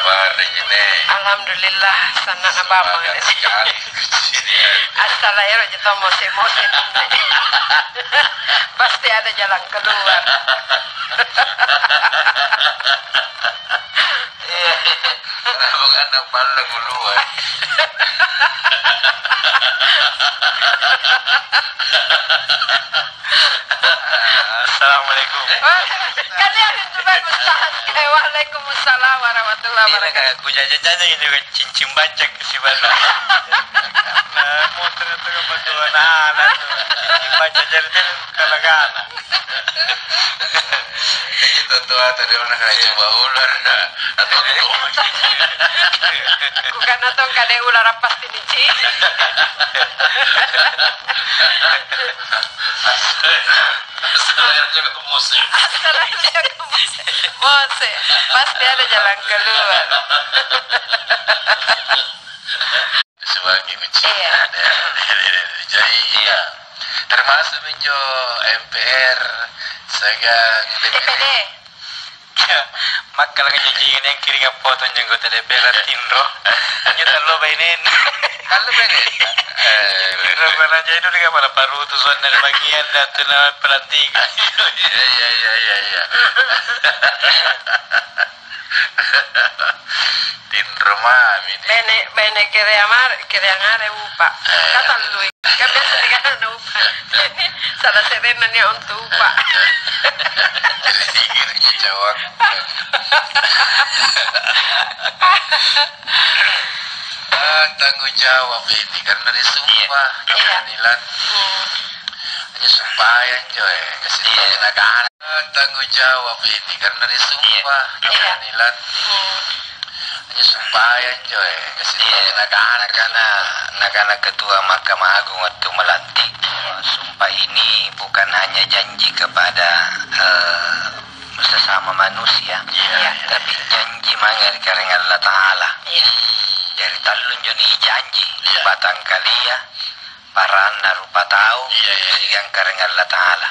kabar ini? Alhamdulillah senang apa sekali. asal air aja tomo mose pasti ada jalan keluar. Kenapa anak paling keluar? Assalamualaikum. Kalian itu bagus tahan. Waalaikumsalam warahmatullahi Ini wabarakatuh. kayak aku jajan-jajan ini kan cincin bacak si bana. Nah, motor itu kan batu anak-anak tuh. Cincin bacak jadi itu kalagana. Itu tua tadi orang kena coba ular dah. Atau Bukan atau kade ular pasti nici. saya juga ke musim. Asal aja ke mose pasti ada jalan keluar. Sebagai kecil Iya. jadi ya termasuk menjo MPR segan DPD. Mak kalau kejadian yang kiri ke foto jenggot ada beratin roh. Kita lo mainin. kalau bener Kira aja itu dengan mana paru tuh soal dari bagian datu nama pelantik. iya tin rumah ini Bene kiriamare upa. Kata lu kan biasa dikatakan upa. Salah serenanya untuk upa. jadi jawab tanggung jawab ini karena disumpah keadilan hanya sumpahan coy kasih anak-anak tanggung jawab ini karena disumpah keadilan hanya sumpahan coy kasih anak-anak Karena anak-anak ketua Mahkamah Agung waktu melantik sumpah ini bukan hanya janji kepada sesama manusia, tapi janji mangar karena Allah Ta'ala. Dari talun joni janji batang kalia parana rupa tahu sigang karena Allah Ta'ala.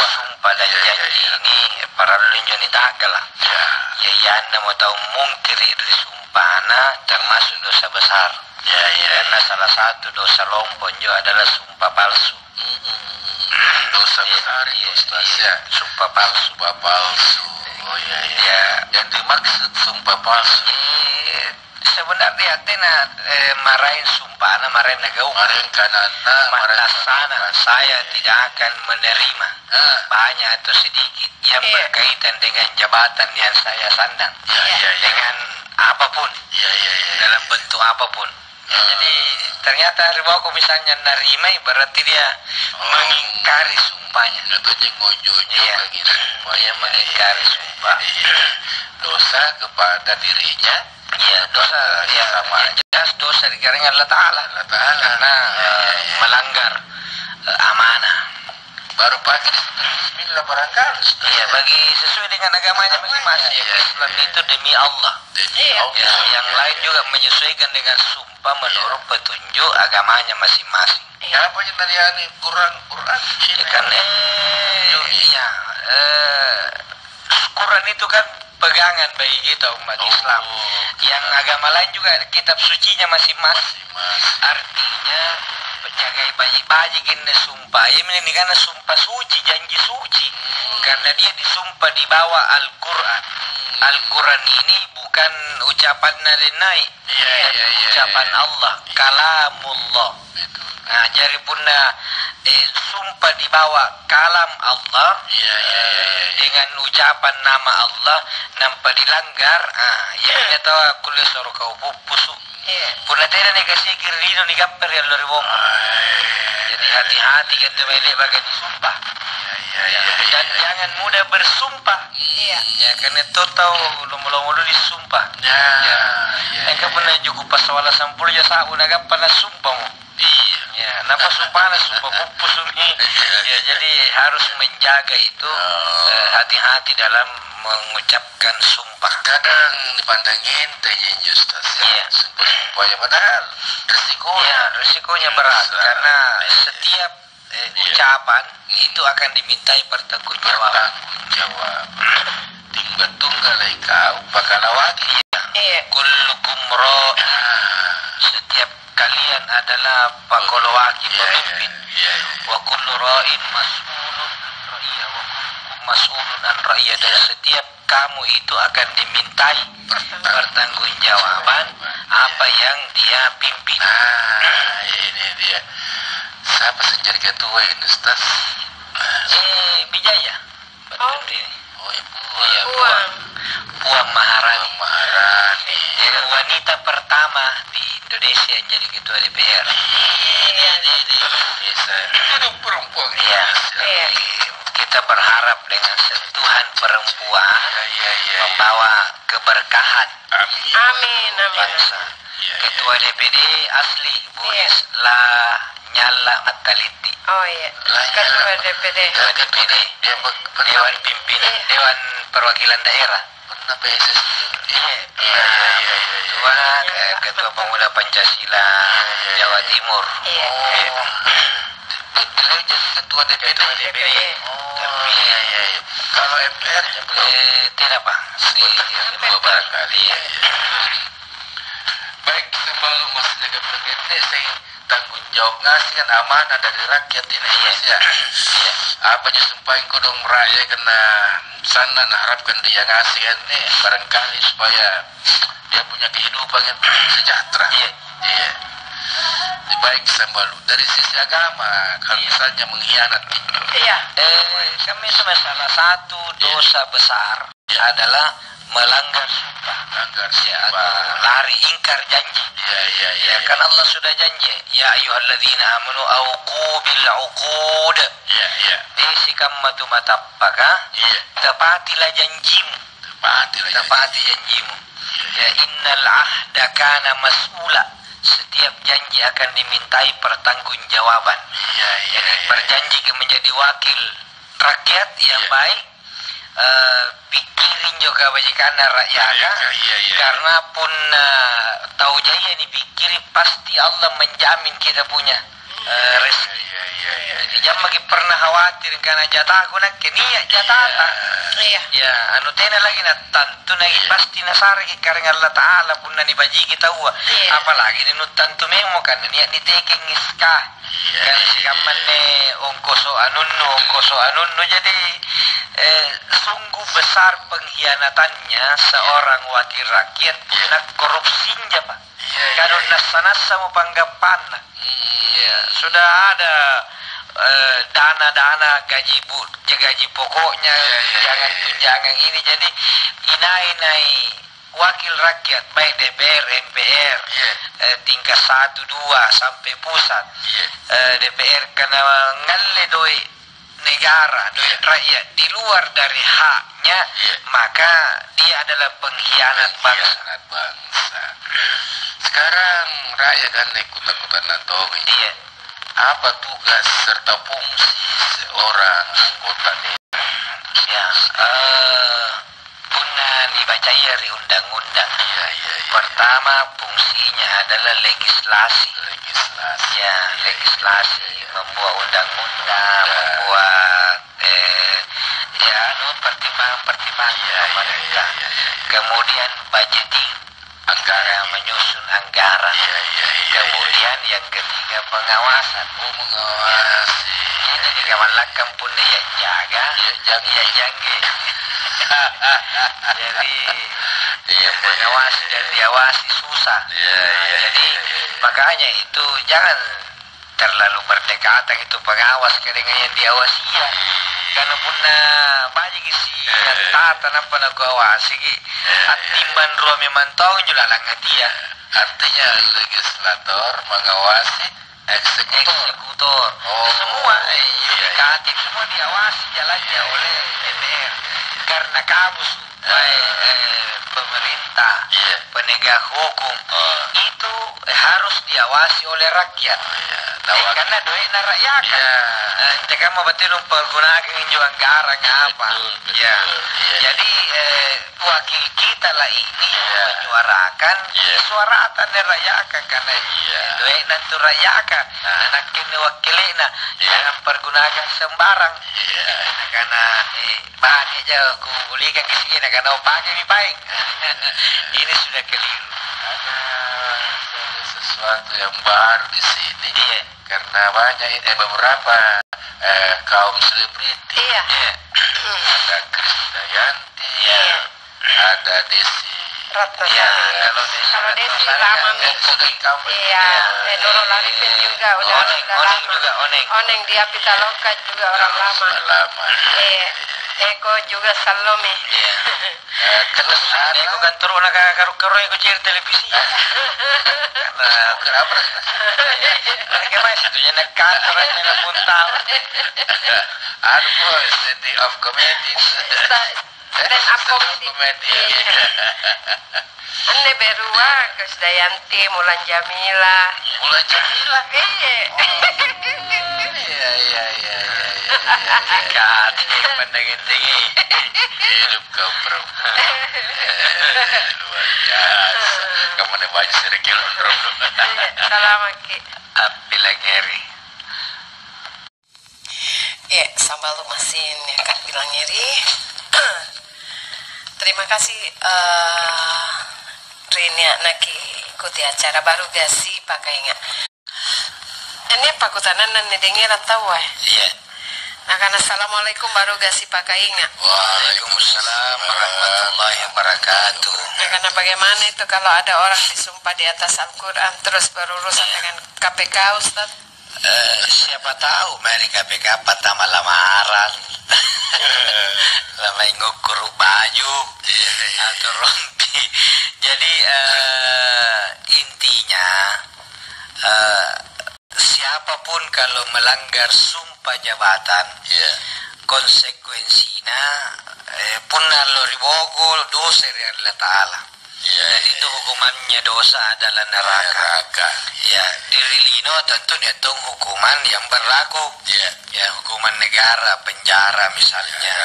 Sumpah dan janji ini para lun joni tagala. Ya yana mau tahu mungkir itu sumpahna termasuk dosa besar. Karena salah satu dosa lompon juga adalah sumpah palsu. dosa besar Ustaz ya Sumpah palsu. sumpah palsu oh iya yang dimaksud sumpah palsu Sebenarnya tena marahin sumpah, marahin nagaung. kemarin kan anak Manasana saya tidak akan menerima banyak atau sedikit yang berkaitan dengan jabatan yang saya sandang dengan apapun dalam bentuk apapun. Jadi ternyata harimau misalnya nerima berarti dia mengingkari sumpahnya. atau jengojo lagi Dia mengingkari sumpah. dosa kepada dirinya Dosa ya sama jelas dosa dikarenakan Allah Ta'ala. Karena melanggar amanah. baru pagi bismillah barangkali Iya, bagi sesuai dengan agamanya masing-masing. Islam itu demi Allah. Ya, yang lain juga menyesuaikan dengan sumpah menurut petunjuk agamanya masing-masing. apa yang tadi ini Quran Ya kan, Quran itu kan pegangan bagi kita umat Islam. Yang agama lain juga kitab sucinya masing-masing. Artinya penjagai bayi-bayi ini sumpah. Ini karena sumpah suci, janji suci. Karena dia disumpah di bawah Al-Quran. Al-Quran ini bukan ucapan narinai, ucapan Allah, kalamullah. Nah, jadi punna sumpah di bawah kalam Allah dengan ucapan nama Allah nampak dilanggar. Ya tahu kuliah suruh kau pupusu. Punna tidak nih kasih kirino nih gambar yang lori wong. Jadi hati-hati kita melek bagai disumpah. Dan jangan mudah bersumpah. Ya karena itu tahu lomo-lomo dulu disumpah. Engkau pernah juga pas wala sampul jasa unaga pernah sumpahmu. Ya, napa sumpah pupus ini. Ya, jadi harus menjaga itu hati-hati dalam mengucapkan sumpah. kadang dipandangin tanya Ustaz sumpah ya padahal Risikonya berat karena setiap ucapan itu akan dimintai pertanggungjawaban. tinggal tunggal kau pakalawagi. Iya. Kullukum ra'i. Setiap kalian adalah pakolawagi pemimpin. Wa kullu ra'in mas'ulun an ra'iyah wa kullukum mas'ulun an ra'iyah. Dan setiap kamu itu akan dimintai pertanggungjawaban apa yang dia pimpin. Ini dia. Siapa sejari ketua ini, Ustaz? Bijaya. Oh. Oh, ya, Iya, Puang. Puang Maharani. Maharani. Dia wanita pertama di Indonesia yang jadi ketua DPR. Iya. Bisa. Itu perempuan. Iya. Iya. Kita berharap dengan sentuhan perempuan Iya. membawa keberkahan Amin. Amin. bangsa. Iya. Ketua DPD asli Bu Iya. Isla Nyala Mataliti. Oh iya. Ketua DPD. Ketua DPD, Dewan Pimpinan, Iya. Dewan Perwakilan Daerah. Pernah PSS. Iya. Iya. Ketua, Ketua Pemuda Pancasila Jawa Timur. Iya. Beliau jadi ketua DPD. DPD. Oh, iya. Kalau MPR ya belum. Tidak Pak. Beberapa kali. Iya. Baik, sebelum Mas jaga begini, saya tanggung jawab ngasih kan amanah dari rakyat ini, Mas ya. Apa yang sumpahin kudung raya kena sana harapkan dia ngasih kan nih barangkali supaya dia punya kehidupan yang sejahtera. Iya. Baik sembalu dari sisi agama kalau misalnya mengkhianat Iya. Kami salah satu dosa besar adalah melanggar sumpah, atau lari ingkar janji. Iya. Kan Allah sudah janji, ya ayyuhalladzina amanu auqu bil uqud. Iya. Desi kammatu matappaka. Iya. Tepatilah janjimu. Tepati janjimu. Ya innal ahda kana mas'ula. Setiap janji akan dimintai pertanggungjawaban. Iya. Berjanji menjadi wakil rakyat yang baik. Pikirin juga bajikana rakyat. Iya. Karena pun tahu jaya dipikiri pasti Allah menjamin kita punya rezeki. Iya. Jangan bagi pernah khawatir karena jatah aku nak kenia jatah. Iya. Ya, anu tena lagi na tantu lagi pasti nasara ki karena Allah Taala pun nani baji kita uwa. Iya. Apalagi ni tantu memo kan ni taking iska. Kan si kaman ne ongkoso anunnu jadi sungguh besar pengkhianatannya seorang wakil rakyat nak korupsinya Pak. Kalau nasa mau panggapan. Ya, sudah ada dana gaji pokoknya jangan ini jadi inai wakil rakyat baik DPR MPR tingkat 1, 2 sampai pusat DPR karena ngalle doi negara doi rakyat di luar dari haknya maka dia adalah pengkhianat bangsa. Sekarang rakyat kan ikut-ikutan nantongi. Iya. Apa tugas serta fungsi seorang anggota dewan? Ya, punna dibaca dari undang-undang. Iya. Pertama fungsinya adalah legislasi. Ya, legislasi membuat undang-undang, membuat pertimbangan pemerintah. Kemudian budgeting, anggaran, menyusun anggaran. Kemudian yang ketiga pengawasan. Mengawasi. Ini dikamalakkan pun dia jaga. Jadi mengawasi dan diawasi susah. Jadi makanya itu jangan terlalu berdekatan itu pengawas dengan yang diawasi ya. Karena puna banyak isi yang tata apa nak awasi timban ruang memantau juga langat dia. Artinya legislator mengawasi eksekutor. Semua yudikatif semua diawasi jalannya oleh DPR. Karena kamu pemerintah penegak hukum itu harus diawasi oleh rakyat. Karena duitnya rakyat kan. Jika mau betul pergunakan juga anggaran apa. Jadi wakil kita lah ini menyuarakan suaratan rakyat karena duit nanti rakyat kan. Anak ini wakilnya jangan pergunakan sembarang. Karena bahan aja aku belikan ke sini karena pakai lebih baik. Ini sudah keliru. Ada sesuatu yang baru di sini karena banyak ini beberapa kaum selebriti. Ada Krisdayanti, ada Desi Ratna Iya, Sari. Kalau Desi lama Nurul Arifin juga udah Oneng lama. juga Oneng dia Pitaloka juga orang lama. Eko juga Salome. Terus aku kan turun karo aku cari televisi. Karena kenapa? Mereka masih tuh nyenek kantor aja muntah. Aduh boy, city of comedy. Stand up comedy. Ane berua Krisdayanti, Mulan Jamila. Mulan Jamila. Iya. Kat, pandangin tinggi. Hidup kau perempuan. Luar biasa. Kamu nih banyak sedikit londrong. Salam Ki. Apila ngeri. Sambal lumasin ya Kak bilang nyeri. Terima kasih Rini Naki ikuti acara baru gasi pakai nggak? Ini pakutanan dan dengeran tahu Iya. Nah karena assalamualaikum baru gasi pakai nggak? Waalaikumsalam warahmatullahi wabarakatuh. Nah karena bagaimana itu kalau ada orang disumpah di atas Al-Quran terus berurusan dengan KPK Ustaz? Siapa tahu mari KPK pertama lamaran. Lama ngukur baju atau rompi. Jadi intinya siapapun kalau melanggar sumpah jabatan konsekuensinya pun lo ribogol dosa dari Allah Ta'ala. Dan itu hukumannya dosa adalah neraka. Ya, di Rilino tentu ngitung hukuman yang berlaku. Ya, hukuman negara, penjara misalnya.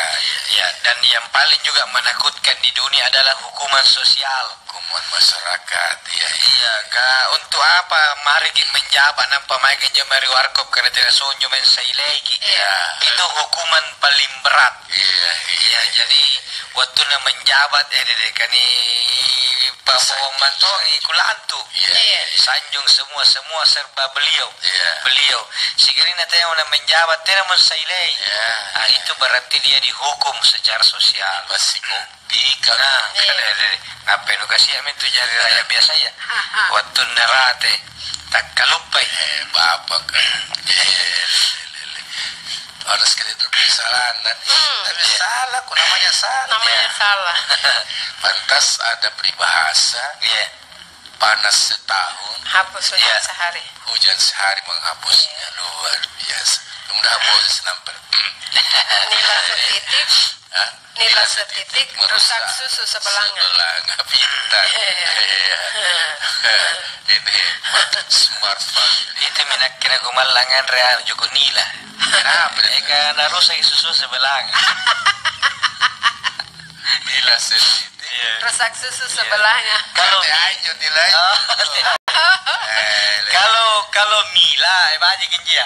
Ya, dan yang paling juga menakutkan di dunia adalah hukuman sosial, hukuman masyarakat. Iya, untuk apa mari menjabat nampak makin jemari warkop karena tidak sunyo mensailai itu hukuman paling berat. Iya, jadi waktu menjabat kani Bapak Mantongi kulantu sanjung semua serba beliau sikali nanti yang menjabat tidak mensailai itu berarti dia dihukum secara sosial masih ngapain lu kasih amin tuh jari raya biasa ya waktu nerate tak kalupai bapak harus sekali itu kesalahan tapi salah kok namanya salah Pantas ada peribahasa panas setahun hapus hujan sehari menghapusnya. Luar biasa. Mudah bos nampak nila setitik rusak susu sebelanga pintar. Ini smart family itu minak kira kumalangan real juga nila kenapa karena rusak susu sebelanga nila setitik rusak susu sebelahnya kalau Mila aja genjia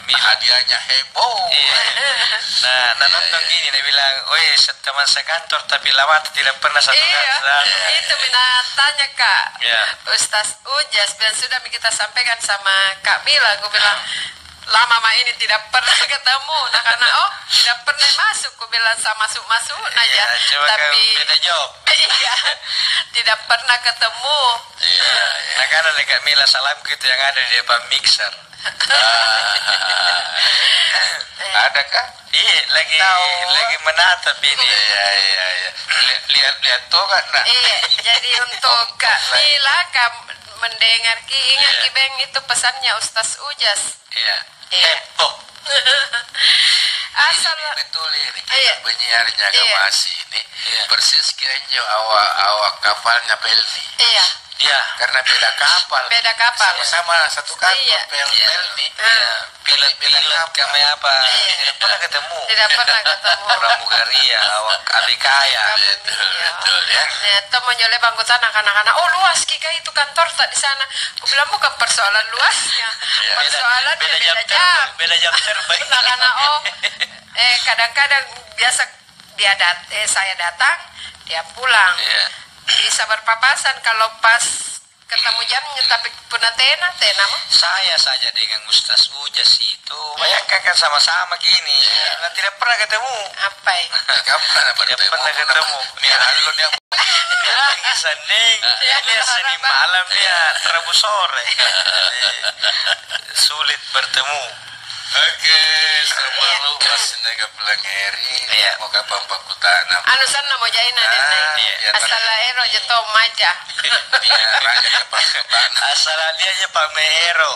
hadiahnya heboh. Nah nonton gini dia bilang, teman sekantor tapi lama tidak pernah satu kantor. Itu minat tanya Kak Ustaz Ujas dan sudah kita sampaikan sama Kak Mila, gue bilang lama ini tidak pernah ketemu karena tidak pernah masuk, gue bilang sama masuk aja tapi beda job tidak pernah ketemu. Nah karena Kak Mila salam gitu yang ada di depan mixer. Adakah? Iya, lagi menatap ini. Iya. Lihat tuh kan. Jadi untuk Kak Mila mendengar ingat Kibeng itu pesannya Ustaz Ujas. Iya. asal betul ini Iya. penyiarnya Iya. Gamasi ini persis kayaknya awak kapalnya Pelni. iya Iya. Karena beda kapal. Beda kapal. Sama satu kapal Iya. Pelni. Iya. Pilot kami apa? Iya. Tidak pernah ketemu. tidak pernah ketemu. Pramugari awak ABK ya. Betul ya. Nah, itu menyoleh bangkutan anak-anak. Oh luas Kika itu kantor tak di sana. Aku bilang bukan persoalan luasnya, persoalannya beda jam. Beda jam terbang. Anak-anak kadang-kadang biasa saya datang, dia pulang. Iya. Bisa berpapasan kalau pas ketemu jamnya, tapi punah tena mah. Saya saja dengan Ustaz Ujas itu bayangkan kan sama-sama gini. Nah, tidak pernah ketemu. Apa ya? Kapan Tidak pernah ketemu. Biar alun yang Dia lagi seneng. Dia Senin malam dia Rabu sore. Sulit bertemu. Oke, selalu pasnya ke pelangeri. Iya. Mau kapan pakutana. Anu sana mau jaina iya, asal ero jeto maja. Biar raja ke pakutana. Asal dia aja Pak Mehero.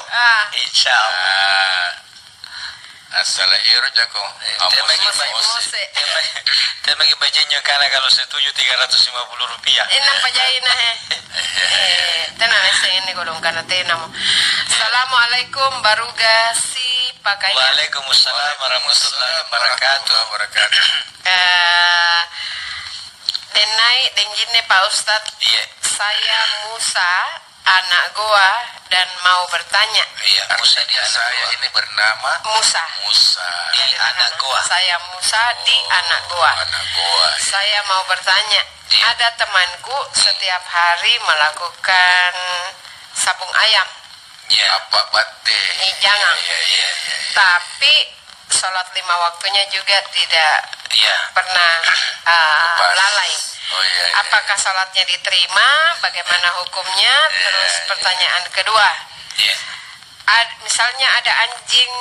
Insya Allah. Asal iro jako. Mose. Dia bagi bajunya karena kalau setuju 350 rupiah. Enak pajaina tenang ini golong karena tena mo. Assalamualaikum barugasi pakaian. Waalaikumsalam warahmatullahi wabarakatuh. Denai denginne Pak Ustadz. Iya. Saya Musa, anak goa dan mau bertanya. Iya, Musa di anak Saya ini bernama Musa. Musa. di anak goa. Saya Musa di anak goa. Anak goa. Saya mau bertanya. Iya. Ada temanku setiap hari melakukan sabung ayam. Iya. Apa bate? Jangan. Iya. Tapi sholat 5 waktunya juga tidak Iya. pernah lalai. Oh iya. Apakah sholatnya diterima? Bagaimana hukumnya? Terus pertanyaan kedua, Iya. misalnya ada anjing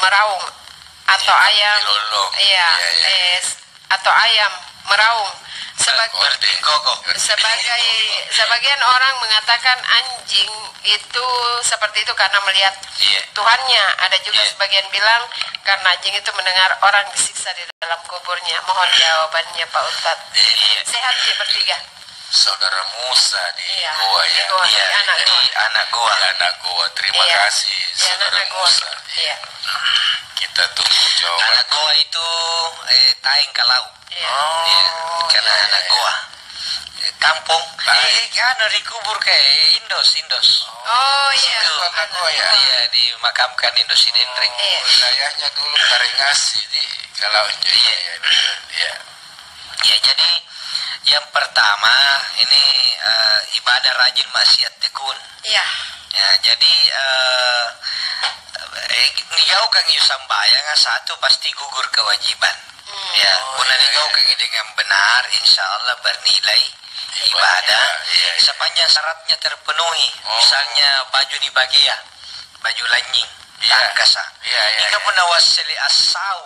meraung atau ayam, dilolong. iya, Iya. atau ayam meraung. Sebagian orang mengatakan anjing itu seperti itu karena melihat Iya. Tuhannya. Ada juga Iya. sebagian bilang karena anjing itu mendengar orang disiksa di dalam kuburnya. Mohon jawabannya Pak Ustadz. Iya. Sehat ya bertiga. Saudara Musa di Iya, goa di ya. goa. Iya, anak di goa. anak goa. Di anak goa. Terima Iya. kasih Di saudara anak goa. Musa. Iya. Kita tunggu jawaban. Anak goa itu taing kalau. Iya. Iya, karena iya, anak iya. goa. Kampung. Baik. Anu dikubur kayak Indos. Oh iya. Itu anak goa ya. Iya, dimakamkan Indosidendring. Iya. Wilayahnya dulu Karengasi di kalau iya. Iya. Ya, jadi yang pertama ini ibadah rajin maksiat tekun. Iya. Ya, jadi nigau kang yu sambayang satu pasti gugur kewajiban. Ya, puna nigau kang dengan benar insya Allah bernilai ibadah Iya. sepanjang syaratnya terpenuhi. Misalnya baju di bagia, baju lanying, Iya. kasa. Iya. Jika pun wasili asau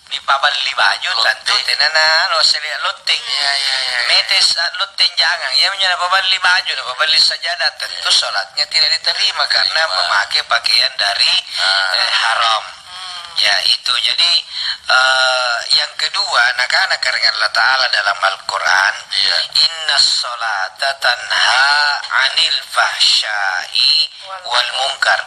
di pabali baju tentu tenanan wasili loteng. Iya. Metes loteng jangan. Ya menyana pabali baju, pabali sajadah tentu sholatnya tidak diterima karena memakai pakaian dari haram. Ya itu. Jadi yang kedua anak-anak karena Allah Ta'ala dalam Al-Quran inna sholata tanha anil fahsyai wal munkar.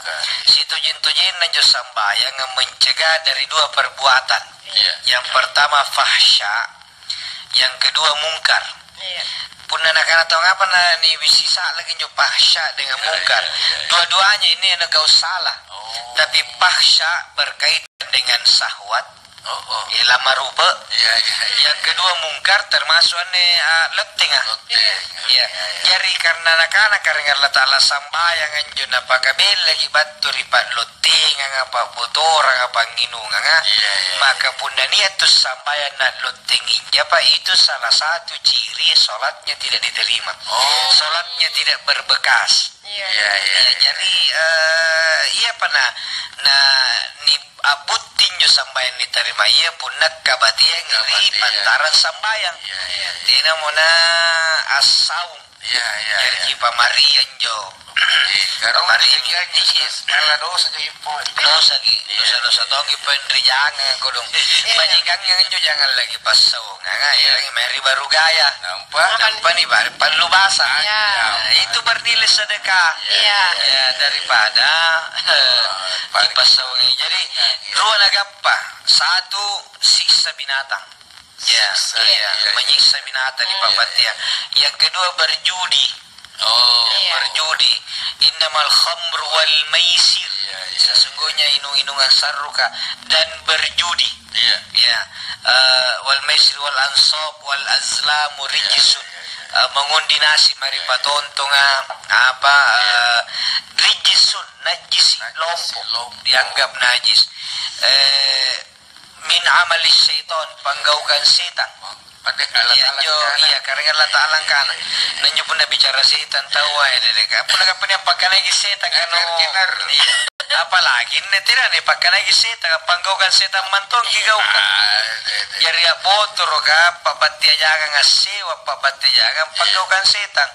Situjin-tujin nanjo sambayang mencegah dari dua perbuatan. Iya. Yang pertama fahsya, yang kedua munkar. Iya. Pun anak-anak tahu apa ni bisa lagi nyo fahsya dengan munkar. Dua-duanya ini negau salah. Tapi fahsya berkaitan dengan syahwat. Lama rupa. Iya. Yang kedua mungkar termasuk letting. Ya. Jadi karena anak-anak karena Allah Ta'ala sambayang anjun apa kabil lagi batu ripat letting apa botor apa nginung maka pun niat tu sambayang nak letting apa itu salah satu ciri solatnya tidak diterima. Solatnya tidak berbekas. Iya. Jadi iya pernah ni abutin jo sambayang diterima iya pun nak kabatia ngeri pantaran sambayang. Tina mo na asaw. Iya. Jadi pamarian jo. Karena Pamarian kan malah dosa jadi poin. dosa tongi pendri jangan kodong. Majikan yang jo jangan lagi pasau. Ya lagi meri baru gaya. Nampak nih perlu basah. Nah, itu bernilai sedekah. Iya. Ya daripada dipasau ini. Jadi dua nagapa. Satu siksa binatang. Ya, menyiksa binatang di papatia. Yang kedua berjudi. Berjudi. Innamal khamr wal maisir. Sesungguhnya inung-inungan sarruka dan berjudi. Ya. Wal maisir wal ansab wal azlamu rijsun. Mengundi nasi mari patontong rijsun najis lompok dianggap najis. Min amali syaitan panggaukan setan. Iya karena Allah Ta'ala kana nanyo pun bicara setan tahu apa yang pakai lagi setan kan apalagi tidak nih pakai lagi setan panggaukan setan mantong gigaukan jadi botor ka papatia jangan ngasewa papatia jangan panggaukan setan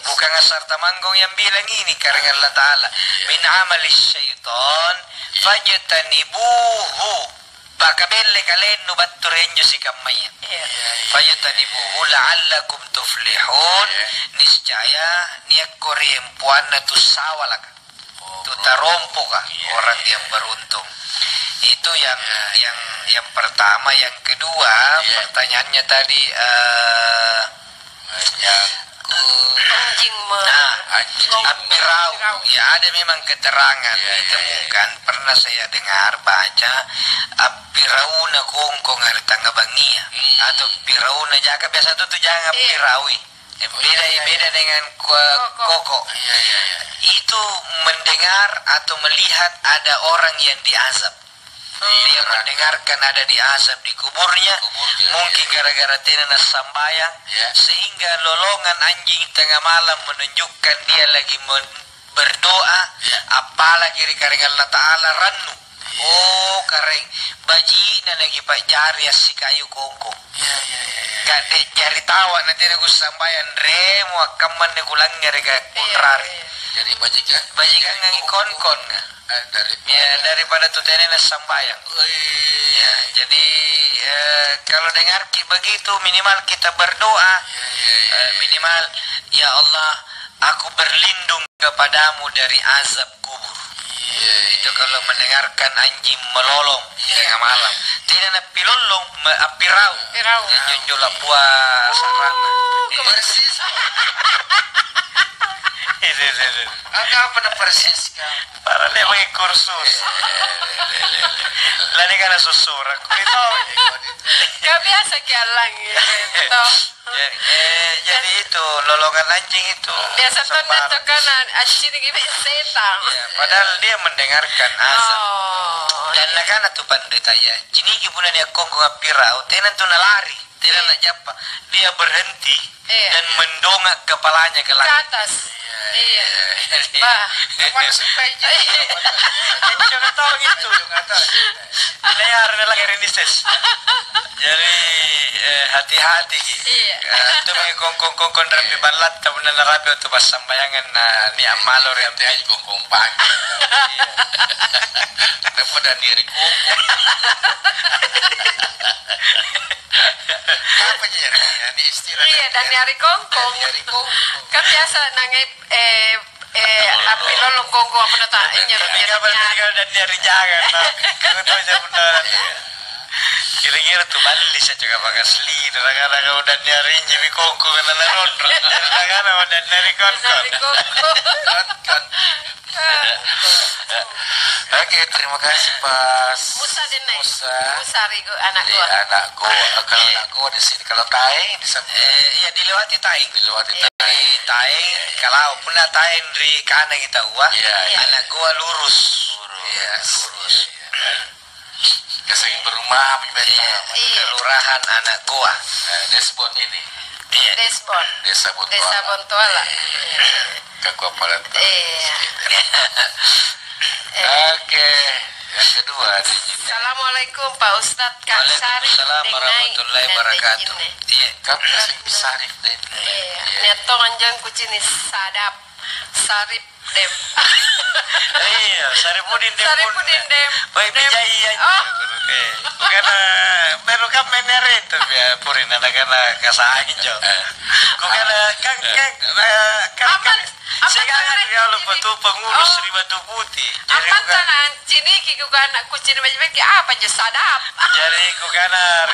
bukan asarta manggong yang bilang ini karena Allah Ta'ala min amali syaitan fajtanibuhu pakabelle kalen no batturenyo si kamaya. Fayatanibuhu la'allakum tuflihun. Niscaya niyak korempuan na tu sawalaka. Tu tarompo ka orang yang beruntung. Itu yang pertama, yang kedua pertanyaannya tadi Apirau. Ya ada memang keterangan ditemukan pernah saya dengar baca apirauna kongkong hartanga bangia atau pirauna jaka biasa tuh jangan pirawi beda dengan koko. Itu mendengar atau melihat ada orang yang diazab. Dia mendengarkan ada diazab di kuburnya, mungkin gara-gara tenan sambayang, sehingga lolongan anjing tengah malam menunjukkan dia lagi berdoa, apalagi kareng Allah Ta'ala rannu. Oh kareng baji na lagi pak jari si kayu kongkong. Kade jari tawa nanti aku sambayang remo akaman ne kulangnya rega kontrari. Jadi bajikan ngangi kon daripada tu tenan sambayang. Ya, jadi kalau dengar begitu minimal kita berdoa. Minimal ya Allah, aku berlindung kepadamu dari azab kubur. Itu kalau mendengarkan anjing melolong tengah malam. Tidak nak pilolong apirau. Jonjola buah sarana. Persis. Apa na persis ka? Para na may kursus. Lani ka na susurak. Ito. Gak biasa kaya lang ito. Jadi itu lolongan anjing itu. Biasa tuh neto kanan anjing gibi setan. Padahal dia mendengarkan azab. Dan nakana tu pandita ya. Jinigi bulan ya kongkong apirau. Tenan tu nalari. Tenan nak japa. Dia berhenti dan mendongak kepalanya ke langit. Ke atas. Iya. Bah. Mana sampai Jangan tahu gitu. Layar lagi rinises. Jadi hati-hati. Iya. Itu may kongkong rapi balat tapi na rapi itu pas sambayangan na ni amalor yang dia kongkong pagi. Daripada diri kongkong. Apa aja ini istilah. Iya dan nyari kongkong. Kan biasa nangai api lolong kongkong apa nata nyari dan nyari jangan. Kau tahu aja benar. Kira-kira tuh balik saya juga pakai asli. Kadang-kadang udah nyari jadi kongkong karena ronron. Kadang-kadang udah nyari kongkong. Oke, terima kasih Pas Musa Rigo anak gua. Anak gua. Kalau anak gua di sini kalau Taeng di samping. Ya dilewati Taeng. Taeng kalau pernah Taeng di kanan kita gua. Anak gua lurus. Lurus. Kesing berumah kelurahan anak gua. Desbon ini. Desbon. Desa Bontoala. Kakuapalan. Iya. Oke. kedua. Assalamualaikum Pak Ustadz, Kak Sarif. Waalaikumsalam warahmatullahi wabarakatuh. Iya, Kak Sarif deh. Netong anjang kucini sadap. Sarif dem. Iya, Saripudin dem. Saripudin dem. Baik bijai aja. Karena baru kan mener itu ya purin ada karena kasahin jo. Kau karena kan sekarang kalau betul pengurus di Batu Putih. Aman tanah cini kiku kan kucing macam apa aja sadap. Jadi kau karena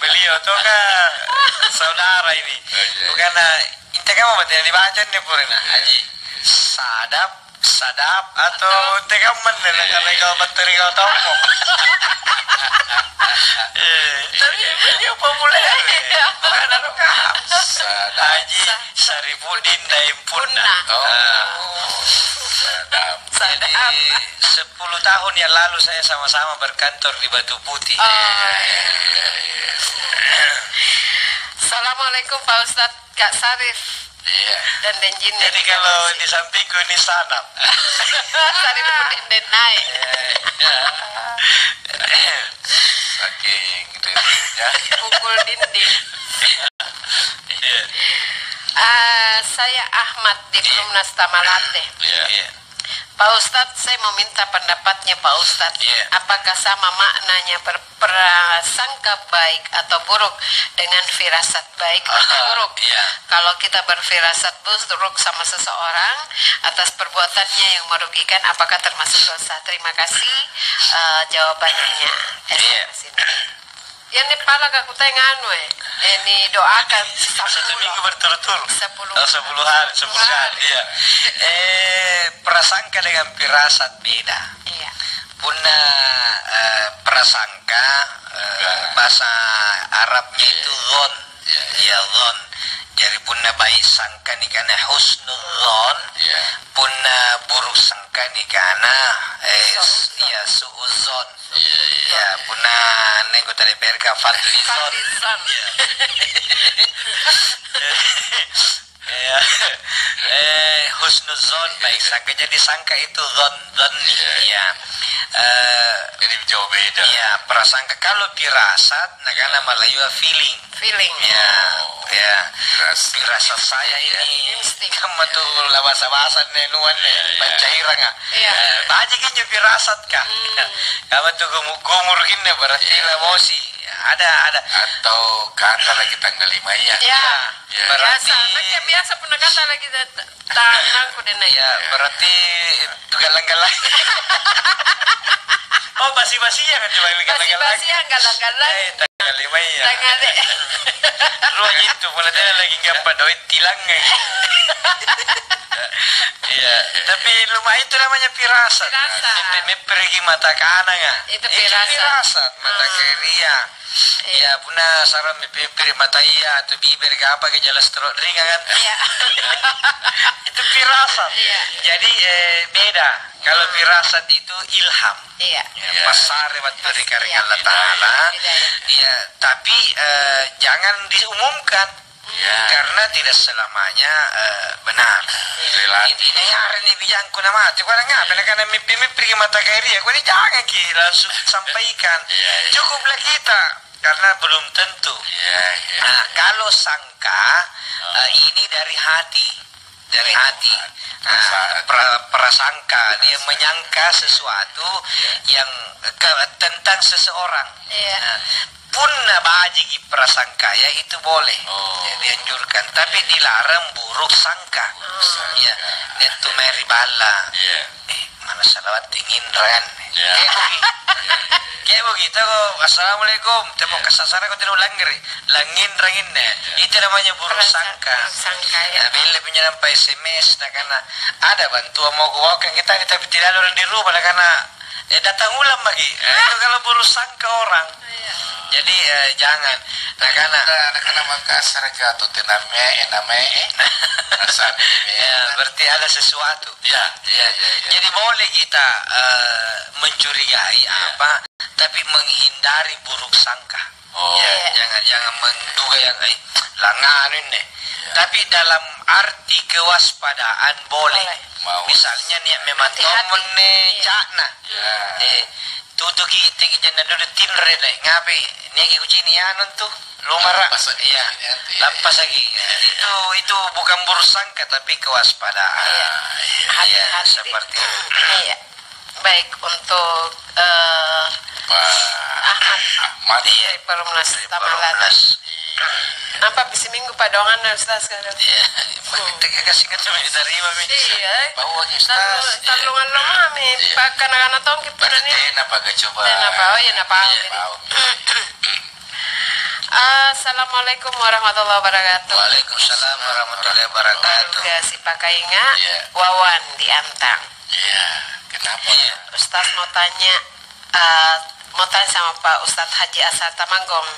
beliau tuh kan saudara ini. Kau karena intinya kamu betul dibaca nih purin Haji. Sadap atau tegaman karena kau materi kau tahu. Tapi dia populer. Bukan ada Haji Saripudin Daimpunna. Jadi 10 tahun yang lalu saya sama-sama berkantor di Batu Putih. Assalamualaikum Pak Ustadz, Kak Sarif. Dan Denjin. Jadi kalau di sampingku ini sanap. Saripudin dan naik. Saking dirinya. Pukul dinding. Saya Ahmad di Perumnas Tamalate. Pak Ustadz, saya mau minta pendapatnya Pak Ustadz. Apakah sama maknanya berprasangka baik atau buruk dengan firasat baik atau buruk? Kalau kita berfirasat buruk sama seseorang atas perbuatannya yang merugikan, apakah termasuk dosa? Terima kasih jawabannya. Yang di pala aku tengah ini doakan 1 minggu berturut-turut 10 hari 10 hari ya. Prasangka dengan firasat beda. Punna prasangka bahasa Arabnya itu zon. Ya zon. Jadi punna baik sangka ni kana husnul zon. Punna buruk sangka ni kana ya suuzon. Ya punna nego tadi perka fadlizon. Husnuzon baik sangka, jadi sangka itu zon ya. Jadi jauh beda. Ya, prasangka. Kalau firasat nakana Melayu feeling ya firasat saya ini kamu tuh labasa-basa nenuan pancairan baca kinyo firasat kah kamu tuh gumur kinyo berarti labosi ada atau kata lagi tanggal 5 biasa pernah kata lagi tanganku dan berarti itu galang-galang. Oh basi-basinya kan cuma galang-galang. Basi-basinya galang-galang. Tanggal 5 Ruang itu mulai lagi gampang duit tilang tapi lumayan itu namanya firasat. Pergi mata kanan itu firasat. Mata kiri ya punah sarang mepipir mata atau bibir ke apa ke jelas terus ringan kan. Itu firasat. Jadi beda. Kalau firasat itu ilham. Pasar lewat berikan Allah Ta'ala. Tapi jangan diumumkan. Karena tidak selamanya benar. Ini hari ini bijangku nama. Cuma ngapa? Karena mimpi pergi mata kiri ya. Kau ini jangan langsung sampaikan. Cukuplah kita. Karena belum tentu. Nah, kalau sangka ini dari hati. Prasangka dia menyangka sesuatu yang tentang seseorang. Punna baji prasangka ya itu boleh dianjurkan, tapi dilarang buruk sangka. Netu meri bala. Mana salawat dingin ren. Kayak begitu kok. Assalamualaikum. Tepuk kesasara kau tidak langin rangin itu namanya buruk sangka. Bila punya sampai SMS karena ada bantuan mau gua kan kita tapi tidak ada orang di rumah karena datang ulang lagi. Itu kalau buruk sangka orang. Jadi jangan. Karena Makassar atau ename. Berarti ada sesuatu. Jadi boleh kita mencurigai apa, tapi menghindari buruk sangka. Jangan menduga yang langanin Tapi dalam arti kewaspadaan boleh. Misalnya nih memang temen cakna. tutup tiki janda dulu tinre deh ngapain negi kucing anu tuh lumara iya lapas lagi itu bukan bersangka tapi kewaspadaan Iya, seperti itu. Iya. Baik untuk Ahmad dari Perumnas Tamalan. Apa bisi minggu padongan Ustaz sekarang? Iya, kita kasih kan cuma diterima mi. Iya. Bawa Ustaz. Talungan lo mami, pak anak-anak tong kita Berarti ini. napa coba? Napa oh ya napa. Assalamualaikum warahmatullahi wabarakatuh. Waalaikumsalam warahmatullahi wabarakatuh. Juga si Pakainga, Wawan di Antang. Iya, kenapa? Ustaz mau tanya sama Pak Ustaz Haji Asar Tamanggong.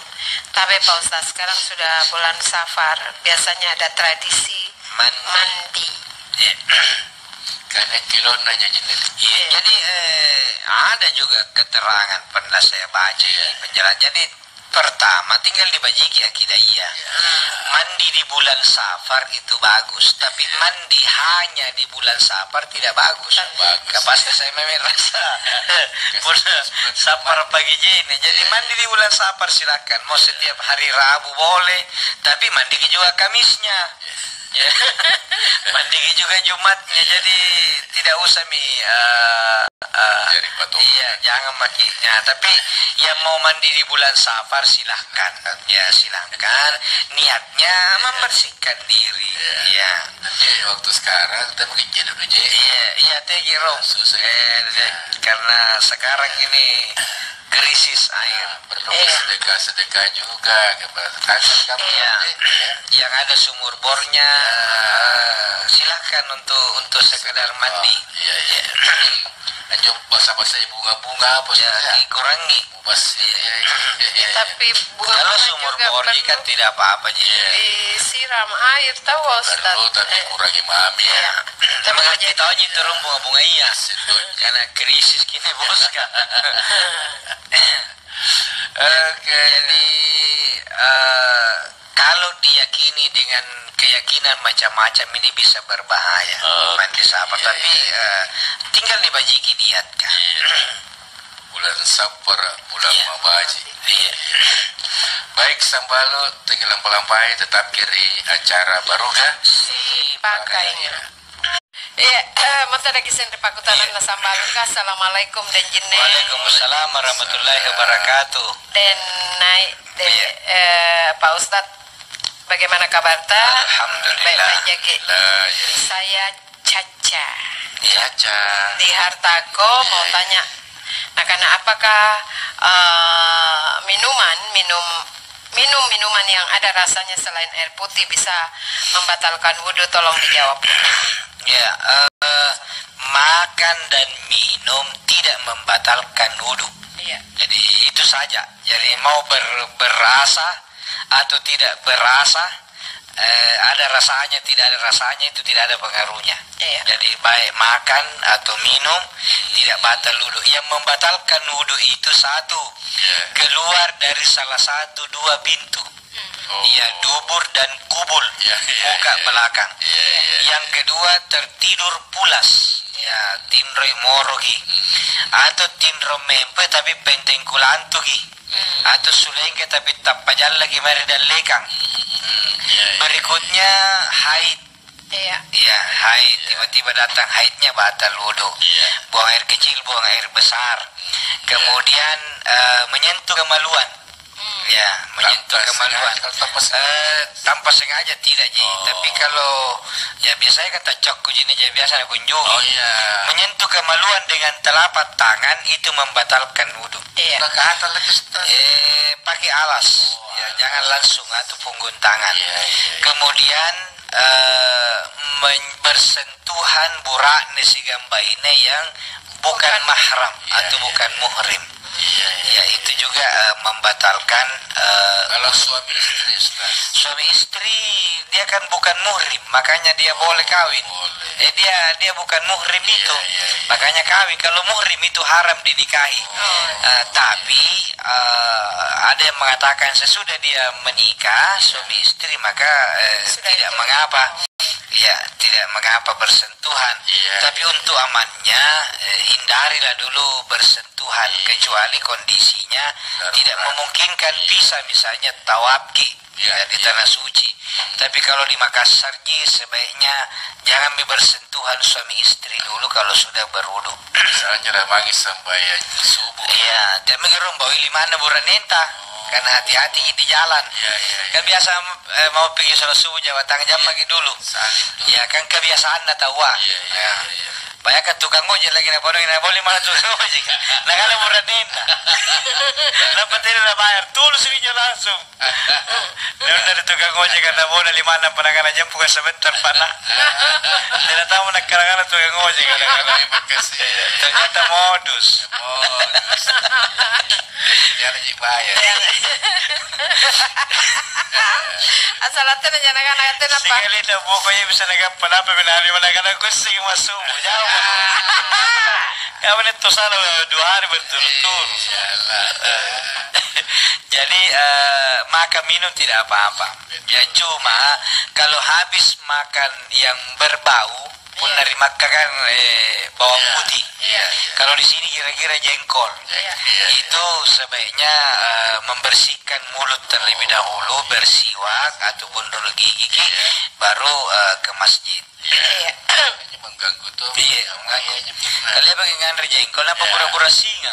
Tapi Pak Ustaz sekarang sudah bulan Safar, biasanya ada tradisi mandi. Karena kilo nanya jenis. Jadi ada juga keterangan pernah saya baca penjelasan. Jadi pertama tinggal dibajiki akidah mandi di bulan Safar itu bagus, tapi mandi hanya di bulan Safar tidak bagus. Pasti saya memang rasa bulan Safar pagi ini. Jadi mandi di bulan Safar silakan, mau setiap hari Rabu boleh, tapi mandi juga Kamisnya. Mandi juga Jumatnya, jadi tidak usah iya jangan makanya. Tapi yang mau mandi di bulan Safar silahkan, silahkan. Niatnya membersihkan diri. Nanti waktu sekarang kita bekerja dulu je. Iya teh Rom. Karena sekarang ini krisis air. Perlu sedekah juga kepada kamu. Yang ada sumur bornya silahkan untuk sekedar mandi. Anjung basa-basa bunga-bunga apa dikurangi. Tapi kalau sumur bor kan tidak apa-apa disiram air tahu Ustaz. Tapi kurangi mami Tapi kita aja turun bunga-bunga karena krisis kini bos kan. Oke, jadi kalau diyakini dengan keyakinan macam-macam ini bisa berbahaya mandi Safar, tapi tinggal dibajiki niatkan. Bulan Safar, bulan mabaji. Baik sambalu tinggal lampai tetap kiri acara baru kan? Si Pakainya. Iya, mata lagi sendiri pakutaran na sambaluka. Assalamualaikum dan jinne. Waalaikumsalam warahmatullahi wabarakatuh. Dan naik Pak Ustadz, bagaimana kabar ta? Alhamdulillah. Saya Caca. Caca. Di Hartako mau tanya. Nah, karena apakah minuman yang ada rasanya selain air putih bisa membatalkan wudhu? Tolong dijawab. Makan dan minum tidak membatalkan wudhu. Jadi itu saja. Jadi mau berasa atau tidak berasa, ada rasanya tidak ada rasanya, itu tidak ada pengaruhnya. Jadi baik makan atau minum tidak batal wudhu. Yang membatalkan wudhu itu satu, keluar dari salah satu dua pintu. Dubur dan kubul, muka belakang. Yang kedua tertidur pulas, tinroi morogi, atau tinro mempe tapi penteng kulantugi, atau sulengke tapi tapajal lagi mari dan lekang. Berikutnya haid. Haid, tiba-tiba datang haidnya batal wudhu. Buang air kecil, buang air besar. Kemudian menyentuh kemaluan. Menyentuh kemaluan tanpa sengaja tidak tapi kalau biasanya kan tak cok kujini biasa kunjungi. Menyentuh kemaluan dengan telapak tangan itu membatalkan wudhu. Pakai alas, jangan langsung atau punggung tangan. Kemudian bersentuhan burak nesi gambaine yang bukan mahram atau bukan muhrim. Itu juga membatalkan. Kalau suami istri dia kan bukan muhrim, makanya dia boleh kawin. Dia bukan muhrim itu, makanya kawin. Kalau muhrim itu haram dinikahi. Tapi ada yang mengatakan sesudah dia menikah suami istri maka tidak mengapa. Tidak mengapa bersentuhan. Tapi untuk amannya hindarilah dulu bersentuhan sentuhan kecuali kondisinya tidak memungkinkan bisa misalnya tawabki di tanah suci. Tapi kalau di Makassar sebaiknya jangan bersentuhan suami istri dulu kalau sudah berwudu. Misalnya dah magis sampai subuh. Iya, tapi gerong bawa limana buran nenta. Karena hati-hati di jalan. Kan biasa mau pergi sholat subuh Jawa Tengah jam pagi dulu. Ya kan kebiasaan tahu banyak kan tukang ojek lagi nak boleh mana tukang ojek. Nah kalau buran nenta. Nah penting udah bayar tulus video langsung. Dan dari tukang ojek karena boleh 5-6 penanganan jam bukan sebentar panah. Tidak tahu nak kadang-kadang tukang ojek ternyata modus. Dia lagi bayar. Asal ate na jangan ate na pa. Sekali dah pokoknya bisa nak apa benari mana kadang kusing masuk. Jauh. Kamu itu salah 2 hari berturut-turut. Jadi makan minum tidak apa-apa. Ya cuma kalau habis makan yang berbau pun dari Makkah kan bawang putih. Kalau di sini kira-kira jengkol. Itu sebaiknya membersihkan mulut terlebih dahulu, bersiwak ataupun dulu gigi, baru ke masjid. Mengganggu tuh. Iya, mengganggu. Kalian bagi ngantar jengkol apa pura-pura singa?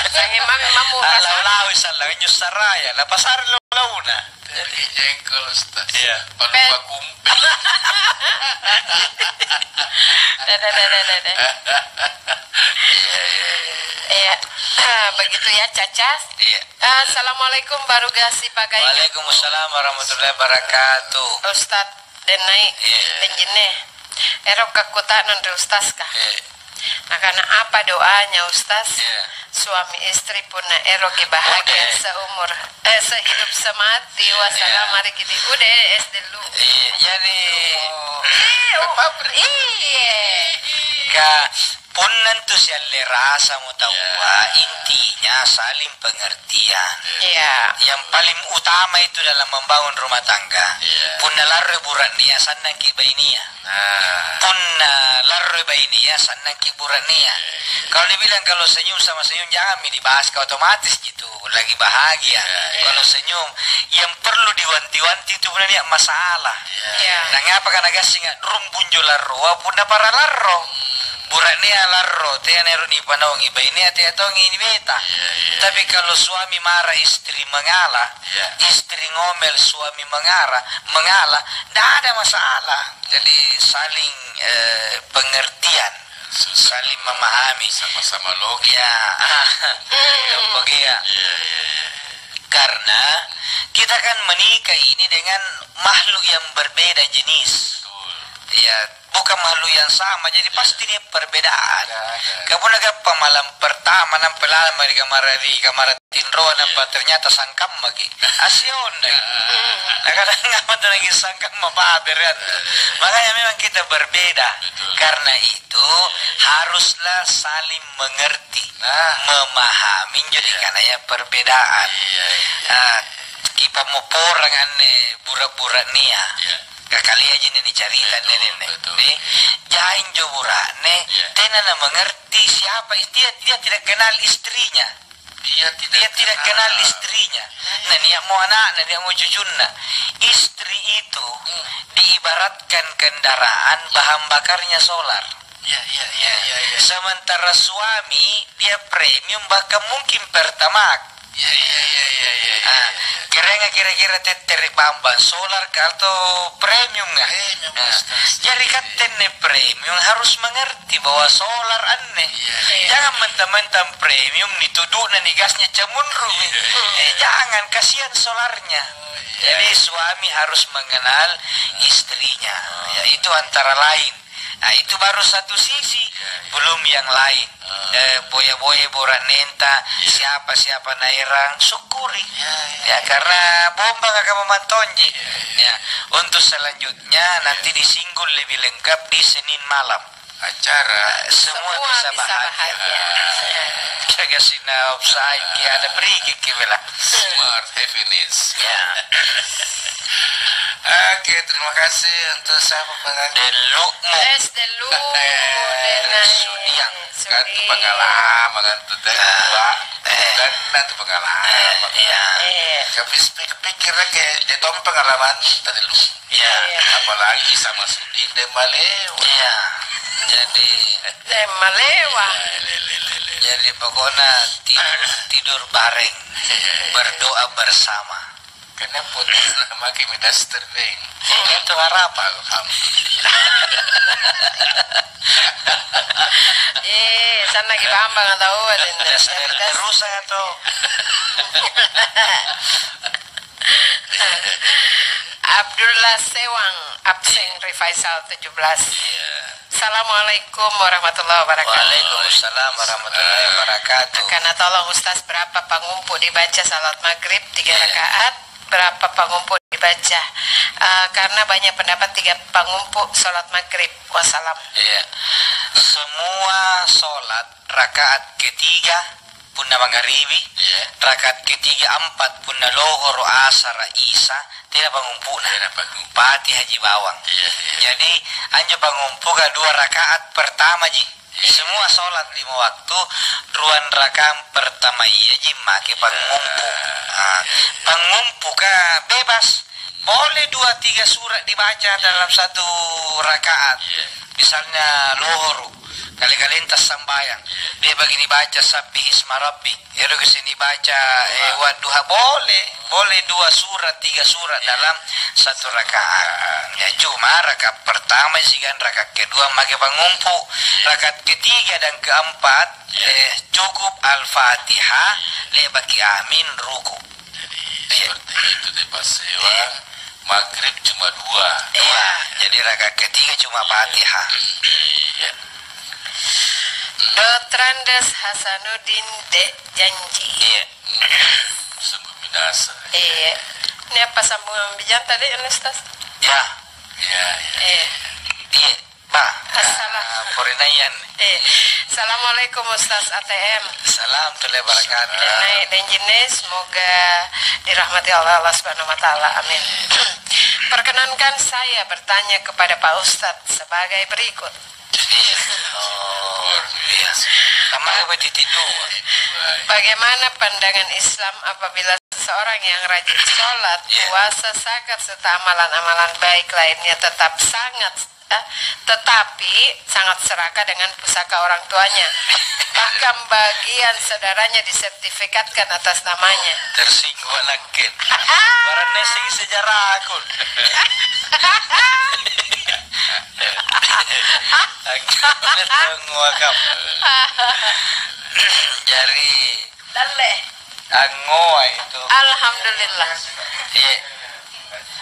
Sangi mami mamu. Lau-lau salah nyusaraya, la pasar lau-launa. Jadi jengkol Ustaz. Iya. Parupa kumpel. Iya. Begitu ya Cacas. Iya. Assalamualaikum baru gasi pakai. Waalaikumsalam warahmatullahi wabarakatuh. Ustaz denai denjene. Erok kakuta non Ustaz kah? Nah, karena apa doanya Ustaz? Suami istri pun erok bahagia seumur sehidup semati. Wassalam mari kita udah SD dulu. Jadi Iya. pun nanti sialle rasa mutawa intinya saling pengertian. Yang paling utama itu dalam membangun rumah tangga. Pun larre burania sanna ki bainia. Pun larre bainia sanna ki burania. Kalau dibilang kalau senyum sama senyum jangan dibahas ke otomatis gitu. Lagi bahagia. Kalau senyum yang perlu diwanti-wanti itu benar masalah. Nah ngapa kan agak singa rumbunjo larro pun para larro. Burania larro, teh nero ni panongi, baini ati atongi ni beta. Tapi kalau suami marah, istri mengalah, istri ngomel, suami mengalah, tidak ada masalah. Jadi saling pengertian, saling memahami, sama-sama logika. Karena kita kan menikah ini dengan makhluk yang berbeda jenis. Bukan makhluk yang sama, jadi pasti dia perbedaan. Kamu naga malam pertama nampak lama di kamar tinro nampak ternyata sangkam lagi asion deh. Nah kadang nggak lagi sangkam berat. Makanya memang kita berbeda. Karena itu haruslah saling mengerti, memahami. Jadi karena ya perbedaan. Kita mau porang aneh pura-pura nia. Kali aja nih dicerita nih. Jain joburane, tenana mengerti siapa dia tidak kenal istrinya. Dia tidak kenal istrinya. Nah dia mau anak, dia mau cucuna. Istri itu diibaratkan kendaraan bahan bakarnya solar. Sementara suami dia premium bahkan mungkin pertamax. Kira-kira terik bamban solar atau premium nggak? Jadi katanya premium harus mengerti bahwa solar aneh. Jangan mentang-mentang premium dituduh nanti gasnya cemunrung. Jangan, kasihan solarnya. Jadi suami harus mengenal istrinya. Itu antara lain. Nah itu baru satu sisi, belum yang lain. Boya-boya borak nenta, siapa nairang, syukuri. Karena bomba akan memantonji. Untuk selanjutnya nanti disinggung lebih lengkap di Senin malam. Acara semua bisa bahagia. kasih na offside kaya ada free kick kibela. Smart heavy needs. Ya. Oke, terima kasih untuk siapa pengen Delukmu. Delu denai Sudiang. kan itu pengalaman kan tuh dan nanti pengalaman. Iya. Tapi pikir kayak dia tahu pengalaman tadi lu. Iya. Apalagi sama Sudi Demalewa. Iya. Jadi malewa. jadi pokoknya tidur bareng, berdoa bersama. Kenapa nama kimi daster beng? Itu harapan. Sana lagi bambang tahu Daster terus atau Abdullah Sewang absen Rifaisal 17. Assalamualaikum warahmatullahi wabarakatuh. Waalaikumsalam warahmatullahi wabarakatuh. Karena tolong Ustaz, berapa pengumpu dibaca salat maghrib 3 rakaat, berapa pengumpu dibaca? Karena banyak pendapat 3 pengumpu salat maghrib. Wassalam. Iya. Semua sholat rakaat ketiga punna magharibi, rakaat ketiga 4 punna lohor asar isya tidak pengumpuna. Pati haji bawang. Jadi hanya pengumpuka 2 rakaat pertama ji. Semua sholat 5 waktu 2 rakaat pertama iya ji make pengumpu. Pengumpu bebas. Boleh 2-3 surat dibaca dalam 1 rakaat. Misalnya lohor, kali-kali entas sambayang. Dia begini baca sapi isma rabbi. Ya udah kesini baca duha boleh 2 surat 3 surat dalam 1 rakaat. Ya cuma rakaat pertama sih kan, rakaat kedua make pengumpu, rakaat ketiga dan keempat cukup al-fatihah lebaki amin ruku. Seperti itu deh pas sewa. Maghrib cuma 2. Iya, jadi rakaat ketiga cuma Fatihah. Iya. Dotrandes Hasanuddin Dek Janji. Iya. Sungguh binasa. Iya. Ini apa sambungan bijan tadi Ustaz? Ya. Iya. Iya, Pak. Porinayan. Assalamualaikum Ustaz ATM. Salam tule barakatuh. Dan jenis semoga dirahmati Allah Subhanahu wa taala. Amin. Perkenankan saya bertanya kepada Pak Ustadz sebagai berikut. Iya. Kemarin titik 2. Bagaimana pandangan Islam apabila seseorang yang rajin sholat, puasa, zakat serta amalan-amalan baik lainnya tetapi sangat serakah dengan pusaka orang tuanya. Bahkan bagian saudaranya disertifikatkan atas namanya. Tersinggung lagi. Warna sejarah aku. Aku Jari Dalle. Angoa itu. Alhamdulillah. Iya.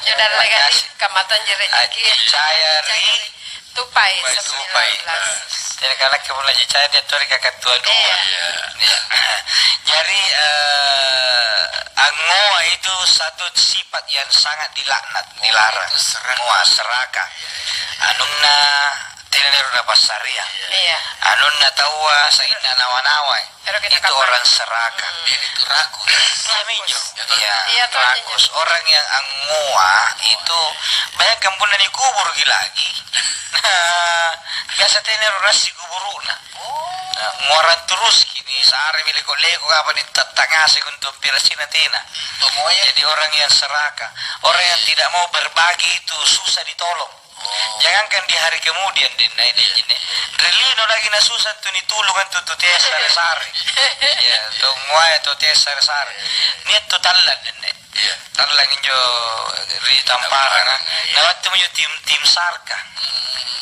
Sudah lagi kamatan jerejeki. Cayari tupai tupai. 19. Jadi kalau kamu lagi cari dia tuh kakak tua 2. Iya. Jadi angoa itu satu sifat yang sangat dilaknat, dilarang. Angoa serakah. Anunna tidak ada pasarian. Iya. Anunna tawa saina nawa-nawa. Itu orang serakah. Itu rakus. Iya, rakus. Orang yang angoa itu banyak kampungan dikubur lagi. Nah, biasa tener rasi kuburuna. Ngoran terus kini sehari milik leko apa nih tetangasi untuk pirasina tena. Jadi orang yang serakah, orang yang tidak mau berbagi itu susah ditolong. Jangankan di hari kemudian relino lagi na susah tuh ditulungan tuh tes sare-sare. Ya, tuh nguai tuh tes sare-sare. Ini totalan dene. Iya. Talang injo ri tampara na. Na waktu mo tim sarka.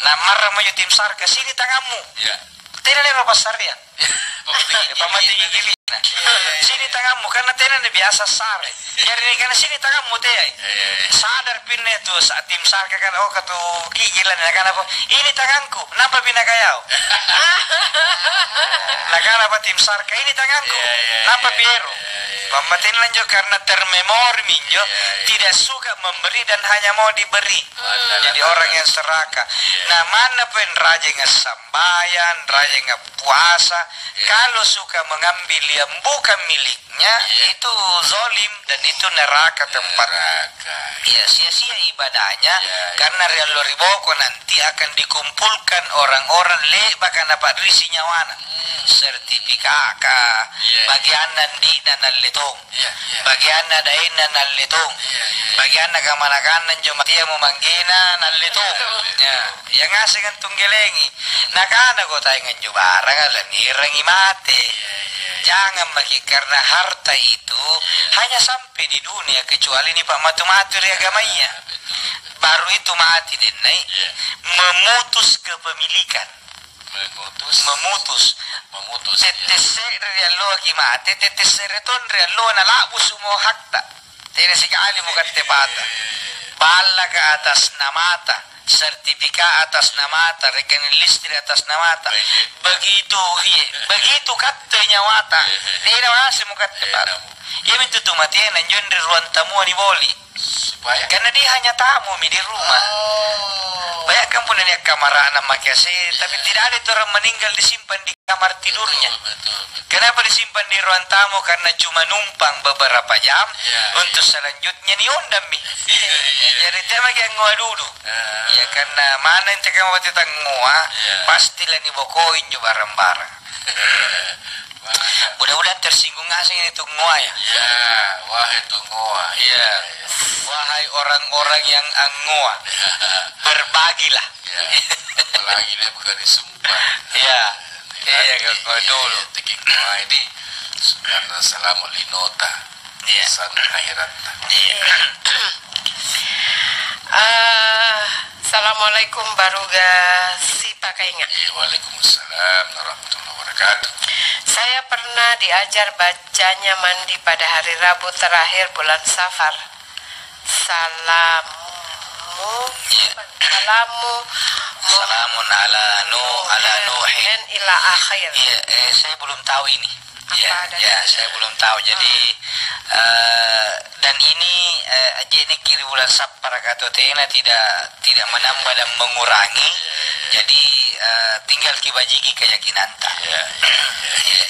Na marah mo tim sarka sini tanganmu. Iya. Tidak lero pasarian. Pamati gigi. Sini tanganmu karena tena biasa sare. Jadi karena sini tanganmu teh. Sadar pinne itu saat tim sarka kan katu gigilan kan apa? Ini tanganku. Napa bina kayau? Nah apa tim sarka ini tanganku. Napa biero? Pematin lanjut karena termemori minjo, tidak suka memberi dan hanya mau diberi. Jadi orang yang serakah. Nah, mana pun raja yang sambayan, raja yang puasa, kalau suka mengambil yang bukan miliknya, itu zolim dan itu neraka tempat. Ya, sia-sia ibadahnya karena real riboko nanti akan dikumpulkan orang-orang bahkan dapat risi nyawana. Sertifikat bagian nandi dan naletung, bagian nadain dan naletung, bagian nagamanakan cuma dia memanggina naletung. Yang ngasih kan tunggelengi. Nah karena kau tayangan jubara kan irangi mate. Jangan bagi karena harta itu hanya sampai di dunia kecuali ini Pak matu-matu dari agamanya. Baru itu mati dan naik memutus kepemilikan. Memutus tetese realo kimate tetese reton realo na labu semua hakta tidak sekali muka tepata bala ke atas namata sertifikat atas namata rekening listrik atas namata begitu katanya wata tidak masih muka tepata ya itu tuh mati nanjun di ruang tamu di boli karena dia hanya tamu di rumah. Bayangkan pun ini kamar anak makasih, tapi tidak ada itu orang meninggal disimpan di kamar tidurnya. Kenapa disimpan di ruang tamu? Karena cuma numpang beberapa jam untuk selanjutnya diundang mi. Jadi tema yang ngua dulu. Ya karena mana yang cakap waktu tentang ngua, pastilah dibokoin juga barang-barang. Mudah-mudahan tersinggung asing itu ngua ya. Wahai itu ngua. Ya. Wahai orang-orang yang angua, berbagilah. Apalagi dia bukan disumpah. Iya kau dulu. Teking ngua ini karena selamat linota. Sang akhirat. Assalamualaikum Baruga si Pakainga. Waalaikumsalam warahmatullahi wabarakatuh. Saya pernah diajar bacanya mandi pada hari Rabu terakhir bulan Safar. Salamun ala Nuhin ila akhir. Saya belum tahu ini. Saya belum tahu. Jadi dan ini jadi kiri bulan Safar kata tena tidak menambah dan mengurangi. Jadi tinggal kibajiki keyakinan tak.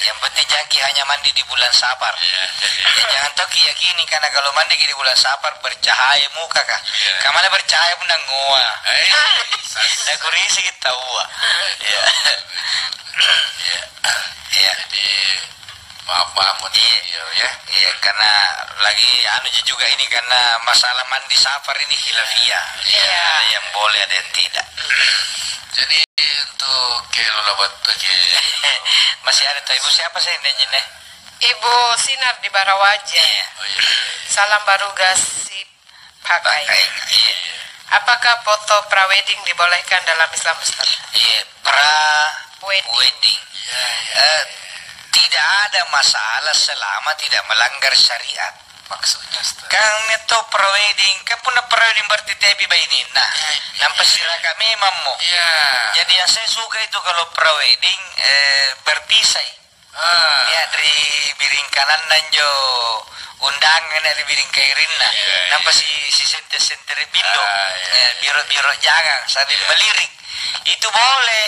Yang penting jangki hanya mandi di bulan Safar. Jangan tahu kiyakini karena kalau mandi di bulan Safar bercahaya muka kah? Kamana bercahaya pun ngua. Nah kurisi kita uah. Jadi maaf ya. Iya karena lagi juga ini karena masalah mandi Safar ini khilafiyah. Ada yang boleh ada yang tidak. Jadi untuk kelolawat bagi masih ada tuh ibu siapa sih ini? Ibu Sinar di Barawaja. Salam Baruga si Pakai. Apakah foto prawedding dibolehkan dalam Islam Ustaz? Wedding. Tidak ada masalah selama tidak melanggar syariat. Maksudnya Kang itu prewedding, kan punya prewedding berarti tebi bayi ini. Nah, nampak siraka memang mo. Jadi yang saya suka itu kalau prewedding berpisah. Dari biring kanan dan jo undangan dari biring kairin nah. Nampak si senter bindo. Biro jangan sambil melirik. Itu boleh.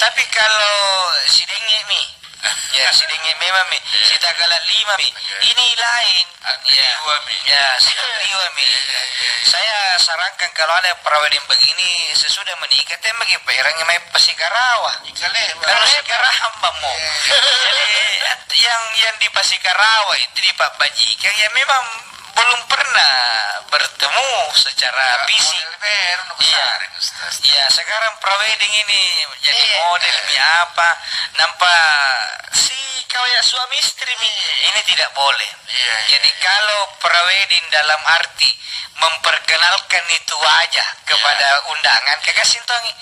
Tapi kalau si dengi mi si dengi memang mi, si tagalan 5 mi, ini lain. Dua mi. Saya sarankan kalau ada prawedding begini sesudah menikah, bagi perangnya main Pasikarawa. Kalau Sikarawa mo. Jadi yang di Pasikarawa itu di Pak Bajikan ya memang belum pernah bertemu secara fisik. Sekarang prawedding ini jadi model apa nampak si kayak suami istri ini tidak boleh. Jadi kalau prawedding dalam arti memperkenalkan itu wajah kepada undangan kekasih tongi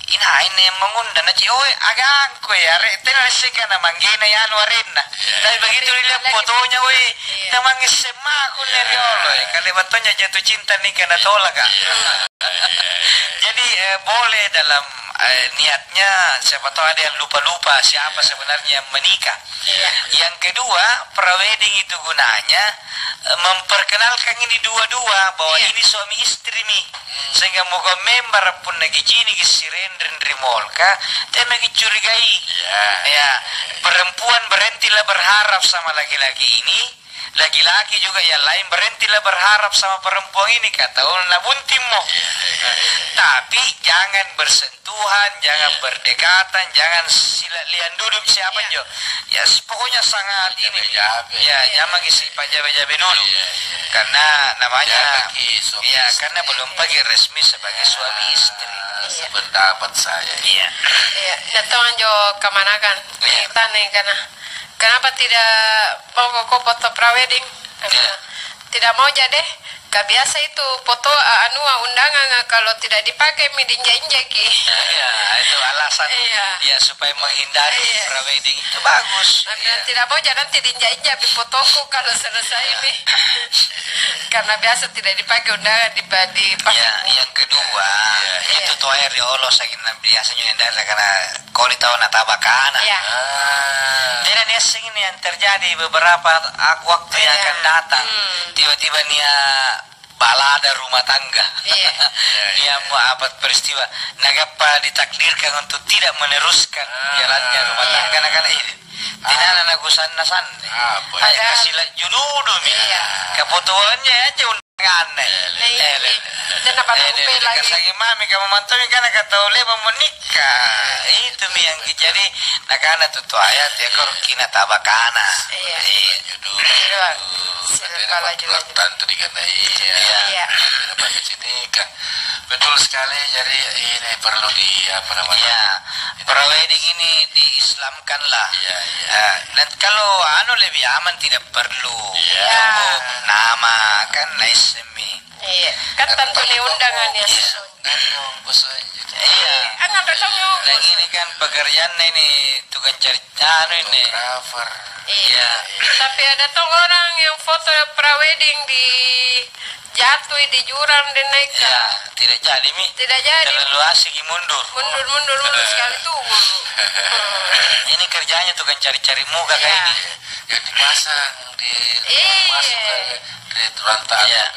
ini yang mengundang na oh agang ko ya retena sika na manggina yan warina dahil begitu dilihat fotonya we tamang SMA ko neriolo kalibatonya jatuh cinta nikah na tolak kak. Jadi boleh dalam niatnya siapa tahu ada yang lupa-lupa siapa sebenarnya yang menikah. Yang kedua, prawedding itu gunanya memperkenalkan ini dua-dua bahwa ini suami istri nih. Sehingga moga member pun lagi jini kisirendren rimolka, dia lagi curigai. Ya, perempuan berhentilah berharap sama laki-laki ini. Laki-laki juga yang lain berhentilah berharap sama perempuan ini kata Allah buntimmo. Tapi jangan bersentuhan, jangan berdekatan, jangan lian duduk siapa jo. Ya pokoknya sangat ini. Ya jangan isi jabe-jabe dulu. Karena namanya ya karena belum pergi resmi sebagai suami istri. Pendapat saya. Iya. Iya, datang jo kemana kan? Kita nih karena kenapa tidak mau kok foto prawedding? Tidak mau jadi. Gak biasa itu foto undangan kalau tidak dipakai diinjak-injaki. Ya, itu alasan dia supaya menghindari prawedding itu bagus. Tidak mau jadi nanti diinjak-injak di fotoku kalau selesai ini. Karena biasa tidak dipakai undangan dipakai. Yang kedua itu tuh air ya Allah saya biasanya hindari karena kalau tahu natabakana. Tidak nih ini yang terjadi beberapa waktu yang akan datang. Tiba-tiba nih balada rumah tangga. Dia mau apa peristiwa nagapa ditakdirkan untuk tidak meneruskan jalannya rumah tangga karena ini tidak anak gusan-nasan kasih junudu nih kefotoannya aja undangan kenapa lupa lagi kasih mami kamu mantu karena kata oleh mau menikah itu yang jadi nakana tuh ayat ya kor kina tabakana kalau juga tadi karena pakai sini kan betul sekali. Jadi ini perlu di apa namanya prawedding ini diislamkan lah. Dan kalau lebih aman tidak perlu nama kan resmi. Kan tentu nih undangannya Dan ini kan pekerjaan ini tukang cari ini. Tapi ada tuh orang yang foto prawedding di jatuh di jurang dan naik. Tidak jadi mi. Tidak jadi. Terlalu asik mundur sekali tuh. Ini kerjanya tukang cari-cari muka kayak ini. Yang dipasang di ruangan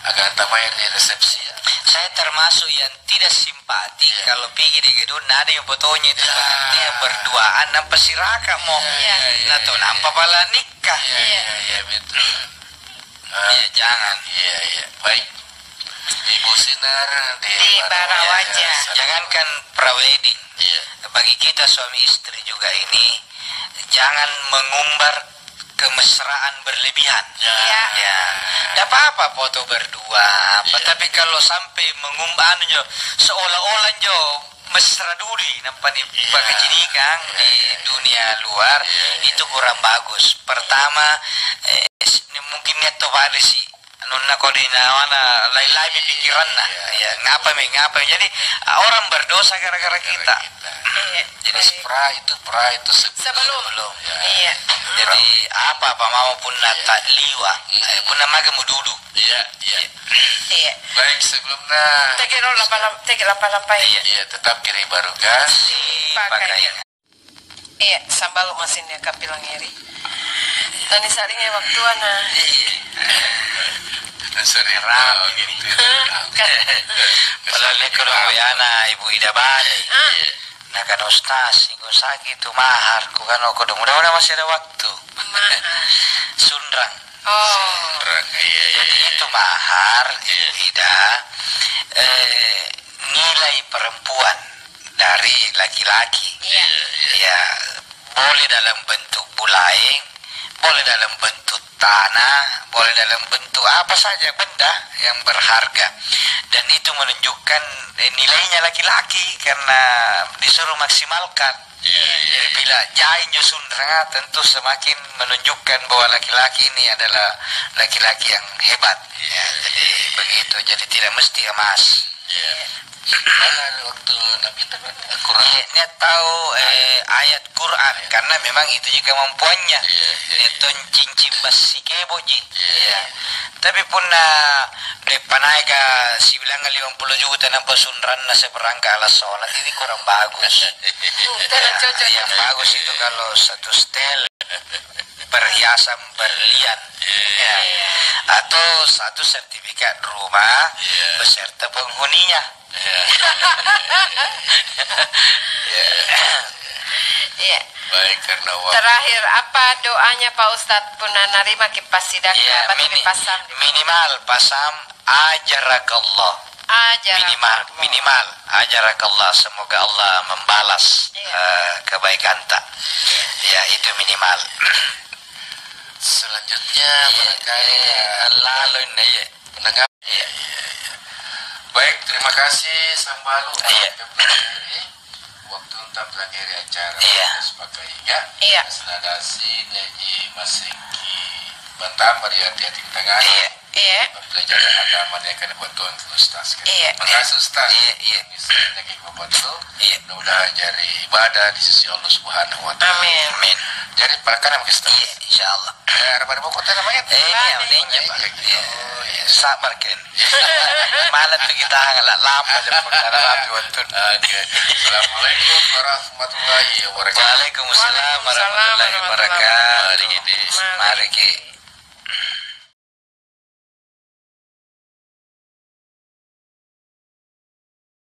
agak tambahin di resepsi ya. Saya termasuk yang tidak simpati kalau pergi di gedung ada yang fotonya itu dia berduaan nampak siraka mau atau nampak pala nikah. Betul. Jangan. Baik. Ibu Sinar di Barawaja. Jangankan prawedding. Bagi kita suami istri juga ini jangan mengumbar kemesraan berlebihan. Tidak apa-apa foto berdua, tapi kalau sampai mengumbar seolah-olah mesra duri nampak di pakai kan di dunia luar itu kurang bagus. Pertama mungkin neto pada si nona kodina wana lain-lain pikiran lah ngapa jadi orang berdosa gara-gara kita. Jadi pra itu sebelum. Jadi apa maupun nata liwa pun nama kamu duduk. Baik sebelumnya tegi lapai. Tetap kiri baru gas pakai. Sambal mesinnya kapilang iri. Dan saringnya waktu sering ramai gitu. Kalau kalau ibu Ida Bali. Nah kan Ustaz, gue sakit itu mahar, kan mudah-mudahan masih ada waktu. Sundrang. Jadi itu mahar Ida nilai perempuan dari laki-laki. Boleh dalam bentuk bulaing, boleh dalam bentuk tanah, boleh dalam bentuk apa saja benda yang berharga. Dan itu menunjukkan nilainya laki-laki karena disuruh maksimalkan. Jadi bila jain Sundrang tentu semakin menunjukkan bahwa laki-laki ini adalah laki-laki yang hebat. Jadi begitu. Jadi tidak mesti emas. Mana waktu Nabi Quran. Dia tahu ayat Quran karena memang itu juga kemampuannya. Itu cincin basi kebo ji. Tapi pun depan aja si bilang 50 juta nampak sunran nasi perangka alas sholat ini kurang bagus. Yang bagus itu kalau satu setel perhiasan berlian atau satu sertifikat rumah beserta penghuninya. Baik karena terakhir apa doanya Pak Ustadz puna narima kipas sidak minimal pasam ajarakallah. Minimal ajarakallah, semoga Allah membalas kebaikan tak. Ya itu minimal. Selanjutnya barangkali lalu ini pendengar. Baik, terima kasih Sambalu. Waktu untuk mengakhiri acara sebagai senadasi Neji Masiki Bantam Mariati di tengah. Pelajaran agama dia akan buat tuan ke Ustaz. Terima kasih Ustaz. Bisa lagi membantu. Mudah-mudahan jadi ibadah di sisi Allah Subhanahu Wa Taala. Amin. Jadi makanan kita. Insyaallah. Pada pokok teh namanya. Ini sabar Ken. Malam tu kita lama jemput dalam api wantun. Assalamualaikum warahmatullahi wabarakatuh. Waalaikumsalam warahmatullahi wabarakatuh. Mari